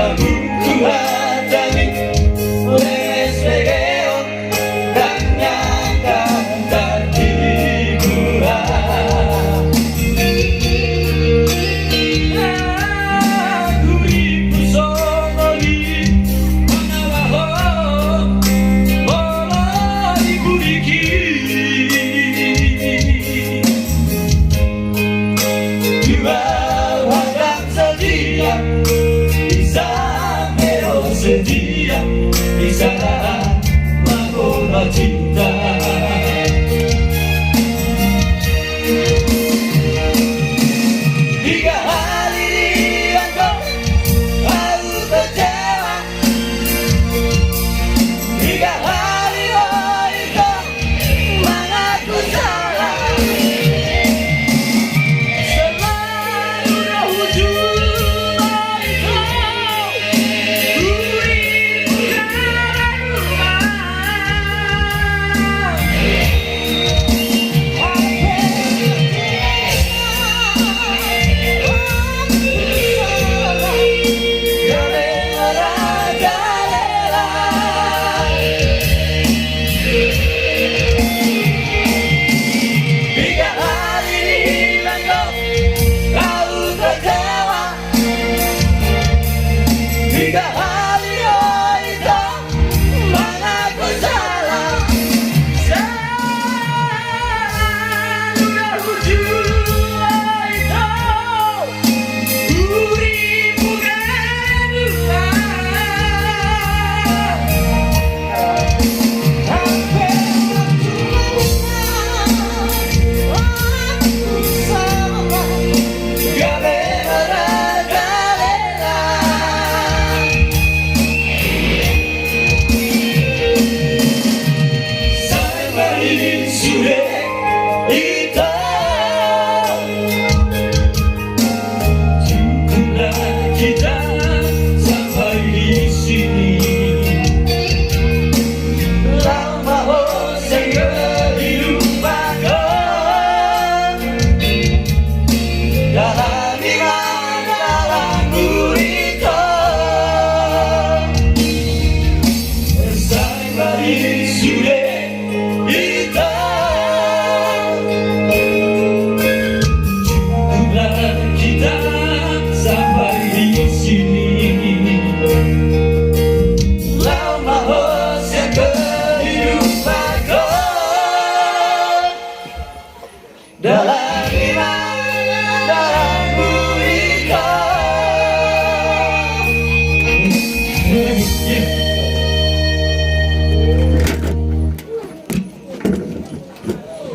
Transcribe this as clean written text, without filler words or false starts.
Jiwamu ku hadapi oleh segeon dan nyangkan tadi Tuhan. Aku ribu sonoli menawaho bola ibu diki Jiwa hadap sedia bisa mero sedia bisa mengubah cinta. Tiga hari yang kau kecewa, tiga hari kau mengaku salah. Selalu ujung kau Tiga